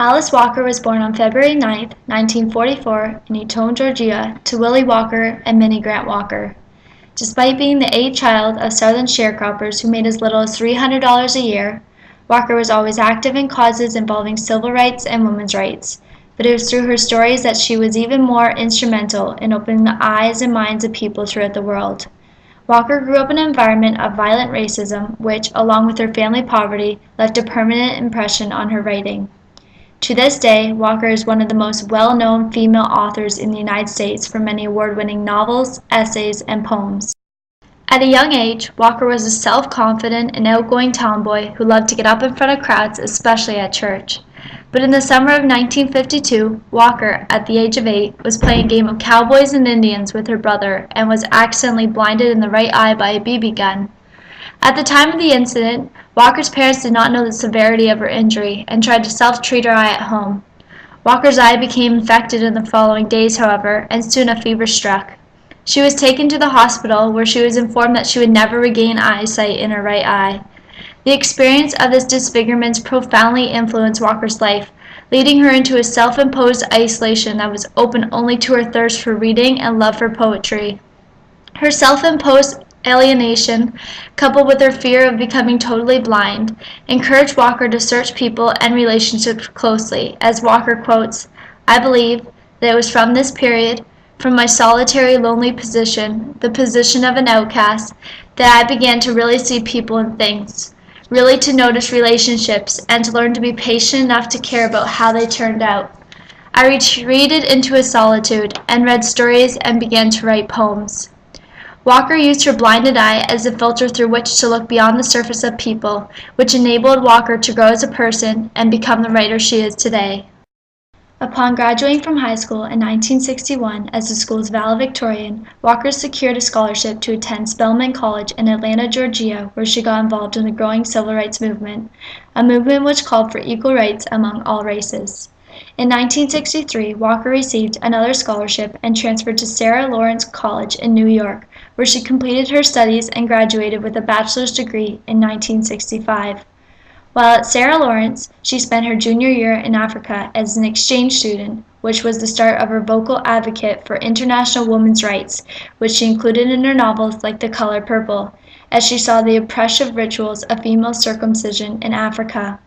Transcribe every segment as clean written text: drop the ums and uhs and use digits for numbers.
Alice Walker was born on February 9, 1944, in Eton, Georgia, to Willie Walker and Minnie Grant Walker. Despite being the eighth child of Southern sharecroppers who made as little as $300 a year, Walker was always active in causes involving civil rights and women's rights. But it was through her stories that she was even more instrumental in opening the eyes and minds of people throughout the world. Walker grew up in an environment of violent racism, which, along with her family poverty, left a permanent impression on her writing. To this day, Walker is one of the most well-known female authors in the United States for many award-winning novels, essays, and poems. At a young age, Walker was a self-confident and outgoing tomboy who loved to get up in front of crowds, especially at church. But in the summer of 1952, Walker, at the age of 8, was playing a game of cowboys and Indians with her brother and was accidentally blinded in the right eye by a BB gun. At the time of the incident, Walker's parents did not know the severity of her injury and tried to self-treat her eye at home. Walker's eye became infected in the following days, however, and soon a fever struck. She was taken to the hospital where she was informed that she would never regain eyesight in her right eye. The experience of this disfigurement profoundly influenced Walker's life, leading her into a self-imposed isolation that was open only to her thirst for reading and love for poetry. Her self-imposed alienation, coupled with her fear of becoming totally blind, encouraged Walker to search people and relationships closely. As Walker quotes, "I believe that it was from this period, from my solitary, lonely position, the position of an outcast, that I began to really see people and things, really to notice relationships, and to learn to be patient enough to care about how they turned out. I retreated into a solitude and read stories and began to write poems." Walker used her blinded eye as a filter through which to look beyond the surface of people, which enabled Walker to grow as a person and become the writer she is today. Upon graduating from high school in 1961 as the school's valedictorian, Walker secured a scholarship to attend Spelman College in Atlanta, Georgia, where she got involved in the growing civil rights movement, a movement which called for equal rights among all races. In 1963, Walker received another scholarship and transferred to Sarah Lawrence College in New York, where she completed her studies and graduated with a bachelor's degree in 1965. While at Sarah Lawrence, she spent her junior year in Africa as an exchange student, which was the start of her vocal advocate for international women's rights, which she included in her novels like The Color Purple, as she saw the oppressive rituals of female circumcision in Africa.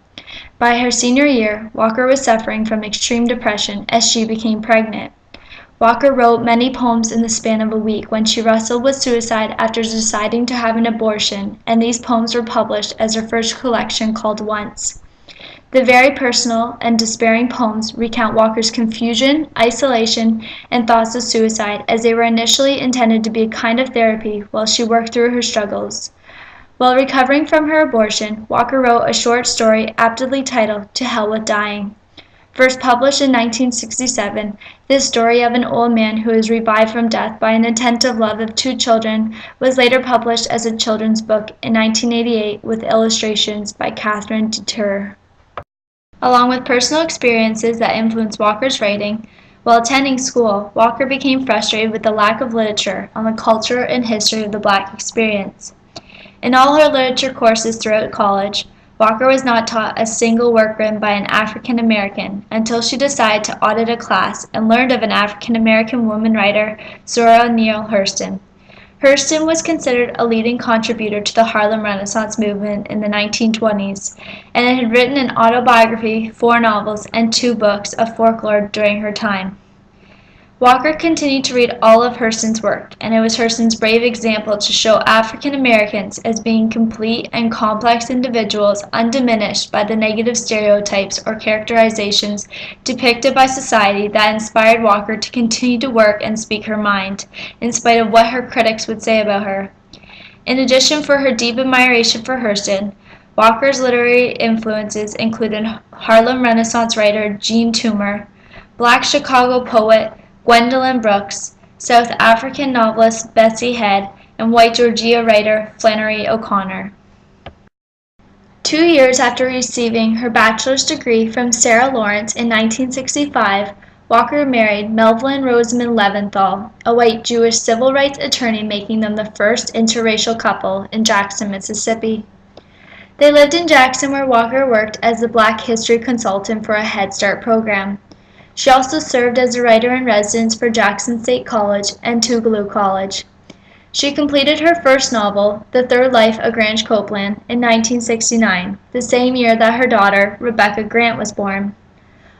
By her senior year, Walker was suffering from extreme depression as she became pregnant. Walker wrote many poems in the span of a week when she wrestled with suicide after deciding to have an abortion, and these poems were published as her first collection called Once. The very personal and despairing poems recount Walker's confusion, isolation, and thoughts of suicide, as they were initially intended to be a kind of therapy while she worked through her struggles. While recovering from her abortion, Walker wrote a short story aptly titled To Hell with Dying. First published in 1967, this story of an old man who is revived from death by an attentive love of two children was later published as a children's book in 1988 with illustrations by Catherine Detour. Along with personal experiences that influenced Walker's writing, while attending school, Walker became frustrated with the lack of literature on the culture and history of the Black experience. In all her literature courses throughout college, Walker was not taught a single work written by an African American until she decided to audit a class and learned of an African American woman writer, Zora Neale Hurston. Hurston was considered a leading contributor to the Harlem Renaissance movement in the 1920s, and had written an autobiography, 4 novels, and 2 books of folklore during her time. Walker continued to read all of Hurston's work, and it was Hurston's brave example to show African Americans as being complete and complex individuals undiminished by the negative stereotypes or characterizations depicted by society that inspired Walker to continue to work and speak her mind, in spite of what her critics would say about her. In addition for her deep admiration for Hurston, Walker's literary influences included Harlem Renaissance writer Jean Toomer, Black Chicago poet Gwendolyn Brooks, South African novelist Betsy Head, and white Georgia writer Flannery O'Connor. 2 years after receiving her bachelor's degree from Sarah Lawrence in 1965, Walker married Melvin Rosamond Leventhal, a white Jewish civil rights attorney, making them the first interracial couple in Jackson, Mississippi. They lived in Jackson, where Walker worked as the Black History consultant for a Head Start program. She also served as a writer-in-residence for Jackson State College and Tougaloo College. She completed her first novel, The Third Life of Grange Copeland, in 1969, the same year that her daughter, Rebecca Grant, was born.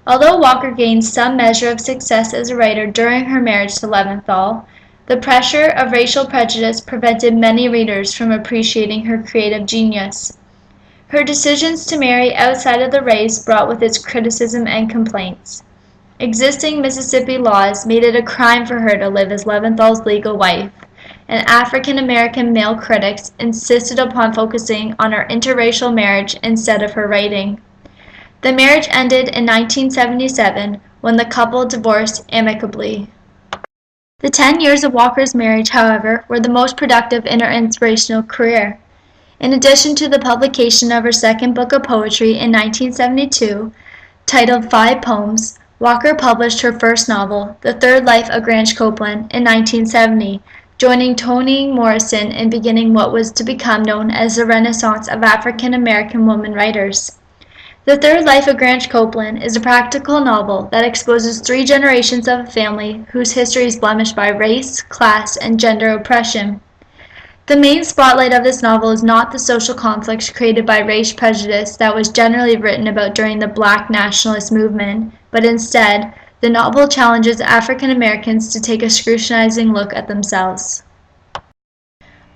Although Walker gained some measure of success as a writer during her marriage to Leventhal, the pressure of racial prejudice prevented many readers from appreciating her creative genius. Her decisions to marry outside of the race brought with its criticism and complaints. Existing Mississippi laws made it a crime for her to live as Leventhal's legal wife, and African-American male critics insisted upon focusing on her interracial marriage instead of her writing. The marriage ended in 1977 when the couple divorced amicably. The 10 years of Walker's marriage, however, were the most productive in her inspirational career. In addition to the publication of her second book of poetry in 1972, titled 5 Poems, Walker published her first novel, The Third Life of Grange Copeland, in 1970, joining Toni Morrison in beginning what was to become known as the Renaissance of African American women writers. The Third Life of Grange Copeland is a practical novel that exposes 3 generations of a family whose history is blemished by race, class, and gender oppression. The main spotlight of this novel is not the social conflicts created by race prejudice that was generally written about during the Black nationalist movement, but instead, the novel challenges African Americans to take a scrutinizing look at themselves.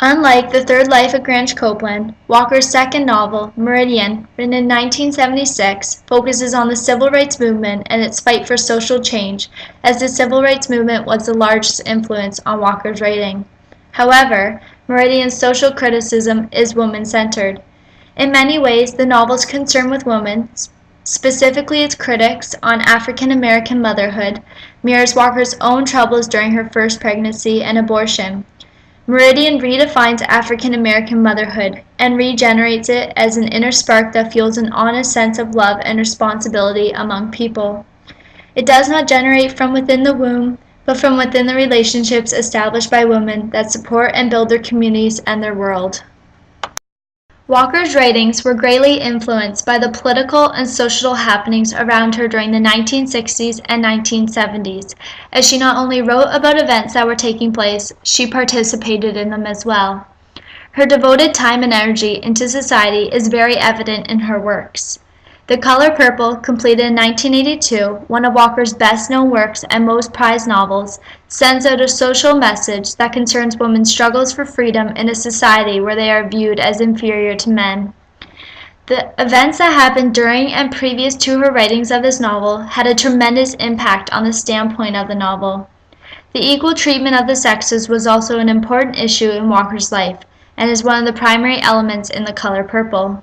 Unlike The Third Life of Grange Copeland, Walker's second novel, Meridian, written in 1976, focuses on the civil rights movement and its fight for social change, as the civil rights movement was the largest influence on Walker's writing. However, Meridian's social criticism is woman-centered. In many ways, the novel's concern with women, specifically its critics on African American motherhood, mirrors Walker's own troubles during her first pregnancy and abortion. Meridian redefines African American motherhood and regenerates it as an inner spark that fuels an honest sense of love and responsibility among people. It does not generate from within the womb, but from within the relationships established by women that support and build their communities and their world. Walker's writings were greatly influenced by the political and social happenings around her during the 1960s and 1970s, as she not only wrote about events that were taking place, she participated in them as well. Her devoted time and energy into society is very evident in her works. The Color Purple, completed in 1982, one of Walker's best-known works and most prized novels, sends out a social message that concerns women's struggles for freedom in a society where they are viewed as inferior to men. The events that happened during and previous to her writings of this novel had a tremendous impact on the standpoint of the novel. The equal treatment of the sexes was also an important issue in Walker's life, and is one of the primary elements in The Color Purple.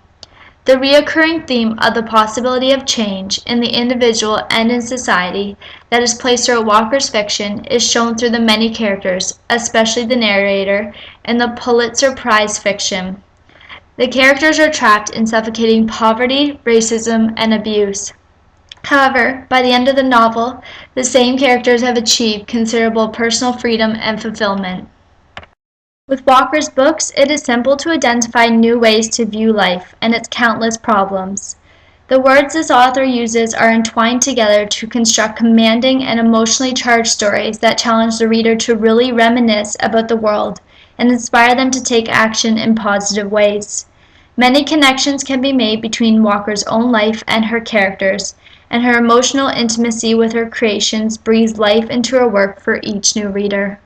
The recurring theme of the possibility of change in the individual and in society that is placed throughout Walker's fiction is shown through the many characters, especially the narrator, in the Pulitzer Prize fiction. The characters are trapped in suffocating poverty, racism, and abuse. However, by the end of the novel, the same characters have achieved considerable personal freedom and fulfillment. With Walker's books, it is simple to identify new ways to view life and its countless problems. The words this author uses are entwined together to construct commanding and emotionally charged stories that challenge the reader to really reminisce about the world and inspire them to take action in positive ways. Many connections can be made between Walker's own life and her characters, and her emotional intimacy with her creations breathes life into her work for each new reader.